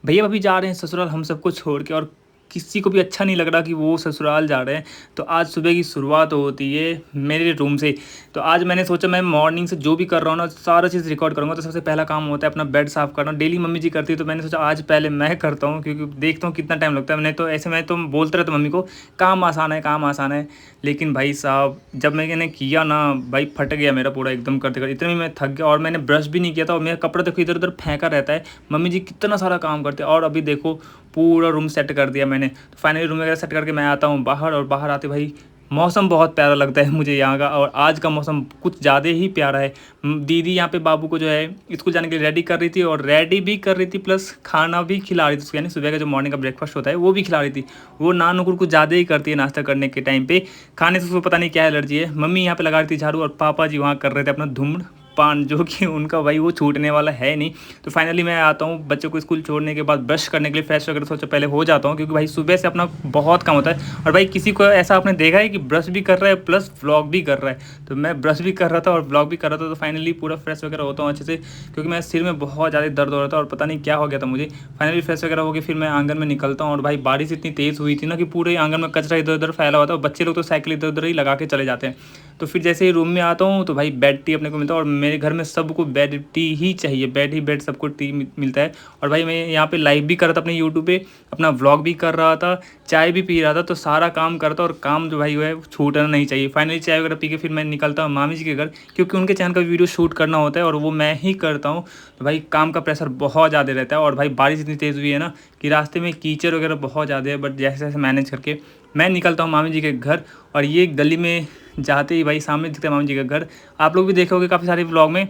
भैया भाभी जा रहे हैं ससुराल हम सबको छोड़ के, और किसी को भी अच्छा नहीं लग रहा कि वो ससुराल जा रहे हैं। तो आज सुबह की शुरुआत होती है मेरे रूम से। तो आज मैंने सोचा मैं मॉर्निंग से जो भी कर रहा हूँ ना सारा चीज़ रिकॉर्ड करूँगा। तो सबसे पहला काम होता है अपना बेड साफ़ करना। डेली मम्मी जी करती है, तो मैंने सोचा आज पहले मैं करता हूँ, क्योंकि देखता हूँ कितना टाइम लगता है। मैंने तो ऐसे मैं तो बोलते रहता मम्मी को काम आसान है, काम आसान है। लेकिन भाई साहब जब मैंने किया ना, भाई फट गया मेरा पूरा एकदम करते करते। इतने में मैं थक गया और मैंने ब्रश भी नहीं किया था, और मेरा कपड़ा देखो इधर उधर फेंका रहता है। मम्मी जी कितना सारा काम करते हैं। और अभी देखो पूरा रूम सेट कर दिया मैंने। तो फाइनली रूम वगैरह सेट करके मैं आता हूँ बाहर, और बाहर आते भाई मौसम बहुत प्यारा लगता है मुझे यहाँ का। और आज का मौसम कुछ ज़्यादा ही प्यारा है। दीदी यहाँ पे बाबू को जो है स्कूल जाने के लिए रेडी कर रही थी, और रेडी भी कर रही थी प्लस खाना भी खिला रही थी उसको, यानी सुबह का जो मॉर्निंग का ब्रेकफास्ट होता है वो भी खिला रही थी। वो नान नुकुर कुछ ज़्यादा ही करती है नाश्ता करने के टाइम पे। खाने से उसको पता नहीं क्या एलर्जी है। मम्मी यहाँ पे लगा रही थी झाड़ू, और पापा जी वहाँ कर रहे थे अपना धूम्र पान, जो कि उनका भाई वो छूटने वाला है नहीं। तो फाइनली मैं आता हूँ बच्चों को स्कूल छोड़ने के बाद ब्रश करने के लिए, फ्रेश वगैरह सोचा पहले हो जाता हूँ, क्योंकि भाई सुबह से अपना बहुत काम होता है। और भाई किसी को ऐसा आपने देखा है कि ब्रश भी कर रहा है प्लस व्लॉग भी कर रहा है। तो मैं ब्रश भी कर रहा था और व्लॉग भी कर रहा था। तो फाइनली पूरा फ्रेश वगैरह होता हूँ अच्छे से, क्योंकि मेरे सिर में बहुत ज़्यादा दर्द हो रहा था और पता नहीं क्या हो गया था मुझे। फाइनली फ्रेश वगैरह हो गया, फिर मैं आंगन में निकलता हूँ। और भाई बारिश इतनी तेज़ हुई थी ना कि पूरे आंगन में कचरा इधर उधर फैला हुआ था, और बच्चे लोग तो साइकिल इधर उधर ही लगा के चले जाते हैं। तो फिर जैसे ही रूम में आता हूँ तो भाई बेड टी अपने को मिलता है, और मेरे घर में सबको बेड टी ही चाहिए, बेड ही बेड सबको टी मिलता है। और भाई मैं यहाँ पे लाइव भी कर रहा था अपने यूट्यूब पे, अपना व्लॉग भी कर रहा था, चाय भी पी रहा था। तो सारा काम करता, और काम जो भाई वो है छूटना नहीं चाहिए। फाइनली चाय वगैरह पी के फिर मैं निकलता हूँ मामी जी के घर, क्योंकि उनके चैनल का वीडियो शूट करना होता है और वो मैं ही करता हूँ। तो भाई काम का प्रेशर बहुत ज़्यादा रहता है। और भाई बारिश इतनी तेज़ हुई है ना कि रास्ते में कीचड़ वगैरह बहुत ज़्यादा है, बट जैसे जैसे मैनेज करके मैं निकलता हूँ मामी जी के घर। और ये गली में जाते ही भाई सामने दिखता है मामी जी का घर। आप लोग भी देखे होंगे काफ़ी सारे व्लॉग में।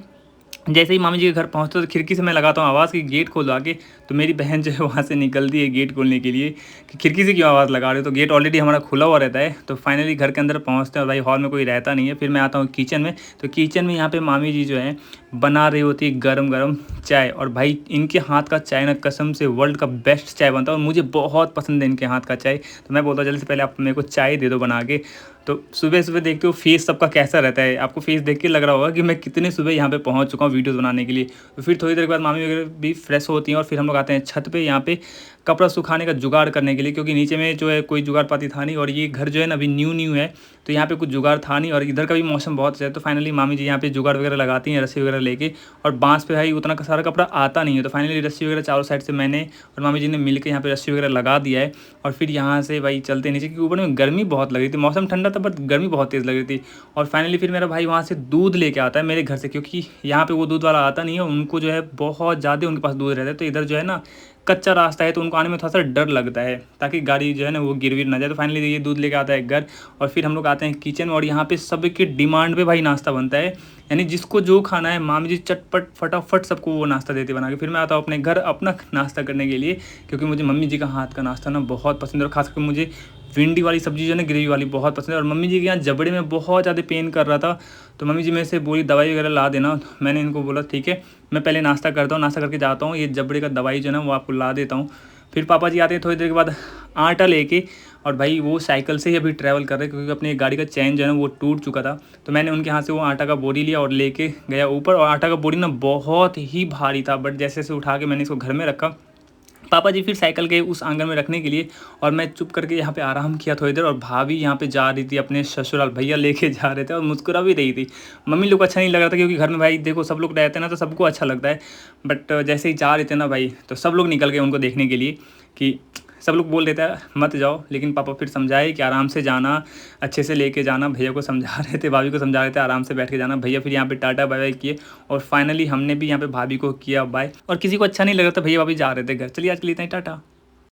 जैसे ही मामी जी के घर पहुँचते तो खिड़की से मैं लगाता हूँ आवाज़ कि गेट खोल दो आके। तो मेरी बहन जो है वहाँ से निकलती है गेट खोलने के लिए कि खिड़की से क्यों आवाज़ लगा रहे हो। तो गेट ऑलरेडी हमारा खुला हुआ रहता है। तो फाइनली घर के अंदर पहुँचते हैं, और भाई हॉल में कोई रहता नहीं है। फिर मैं आता हूँ किचन में। तो किचन में यहाँ पे मामी जी जो है बना रही होती है गरम गरम चाय। और भाई इनके हाथ का चाय ना कसम से वर्ल्ड का बेस्ट चाय बनता है, और मुझे बहुत पसंद है इनके हाथ का चाय। तो मैं बोलता हूँ जल्दी से पहले आप मेरे को चाय दे दो बना के। तो सुबह सुबह देखते हो फेस सबका कैसा रहता है, आपको फेस देख के लग रहा होगा कि मैं कितने सुबह यहाँ पे पहुँच चुका हूँ वीडियोज़ बनाने के लिए। तो फिर थोड़ी देर के बाद मामी वगैरह भी फ्रेश होती हैं, और फिर हम लोग आते हैं छत पे यहाँ पे कपड़ा सुखाने का जुगाड़ करने के लिए, क्योंकि नीचे में जो है कोई जुगाड़ पाती था नहीं, और ये घर जो है ना अभी न्यू न्यू है। तो यहाँ पे कुछ जुगाड़ था नहीं, और इधर का भी मौसम बहुत अच्छा है। तो फाइनली मामी जी यहाँ पे जुगाड़ वगैरह लगाती हैं रस्सी वगैरह लेके। और बांस पे भाई उतना सारा कपड़ा आता नहीं है। तो फाइनली रस्सी वगैरह चारों साइड से मैंने और मामी जी ने मिल के यहाँ पे रस्सी वगैरह लगा दिया है। और फिर यहाँ से भाई चलते नीचे, क्योंकि ऊपर में गर्मी बहुत लग रही थी, मौसम ठंडा था बट गर्मी बहुत तेज़ लग रही थी। और फाइनली फिर मेरा भाई वहाँ से दूध लेके आता है मेरे घर से, क्योंकि यहाँ पे वो दूध वाला आता नहीं है। उनको जो है बहुत ज़्यादा उनके पास दूध रहता है। तो इधर जो है ना कच्चा रास्ता है, तो उनको आने में थोड़ा सा डर लगता है, ताकि गाड़ी जो है ना वो गिर विर ना जाए। तो फाइनली ये दूध लेके आता है घर। और फिर हम लोग आते हैं किचन में, और यहाँ पे सबके डिमांड पे भाई नाश्ता बनता है, यानी जिसको जो खाना है मामी जी चटपट फटाफट सबको वो नाश्ता देते बना के। फिर मैं आता हूँ अपने घर अपना नाश्ता करने के लिए, क्योंकि मुझे मम्मी जी का हाथ का नाश्ता ना बहुत पसंद है। और खासकर मुझे भिंडी वाली सब्ज़ी जो है ना ग्रेवी वाली बहुत पसंद है। और मम्मी जी के यहाँ जबड़े में बहुत ज़्यादा पेन कर रहा था, तो मम्मी जी मेरे से बोली दवाई वगैरह ला देना। तो मैंने इनको बोला ठीक है, मैं पहले नाश्ता करता हूँ, नाश्ता करके जाता हूँ, ये जबड़े का दवाई जो है ना वो आपको ला देता हूँ। फिर पापा जी आते हैं थोड़ी देर के बाद आटा लेके, और भाई वो साइकिल से ही अभी ट्रैवल कर रहे हैं, क्योंकि अपनी गाड़ी का चैन जो है ना वो टूट चुका था। तो मैंने उनके हाथ से वो आटा का बोरी लिया और लेके गया ऊपर। और आटा का बोरी ना बहुत ही भारी था, बट जैसे जैसे उठा के मैंने इसको घर में रखा, पापा जी फिर साइकिल गए उस आंगन में रखने के लिए, और मैं चुप करके यहाँ पे आराम किया थोड़ी देर। और भाभी यहाँ पे जा रही थी अपने ससुराल, भैया लेके जा रहे थे, और मुस्कुरा भी रही थी। मम्मी लोग को अच्छा नहीं लग रहा था, क्योंकि घर में भाई देखो सब लोग रहते हैं ना तो सबको अच्छा लगता है। बट जैसे ही जा रहे थे ना भाई, तो सब लोग निकल गए उनको देखने के लिए, कि सब लोग बोल देता है मत जाओ। लेकिन पापा फिर समझाए कि आराम से जाना, अच्छे से लेके जाना। भैया को समझा रहे थे, भाभी को समझा रहे थे आराम से बैठ के जाना। भैया फिर यहाँ पे टाटा बाय बाय किए, और फाइनली हमने भी यहाँ पे भाभी को किया बाय। और किसी को अच्छा नहीं लग रहा था, भैया भाभी जा रहे थे घर। चलिए आज के लिए इतना ही, टाटा।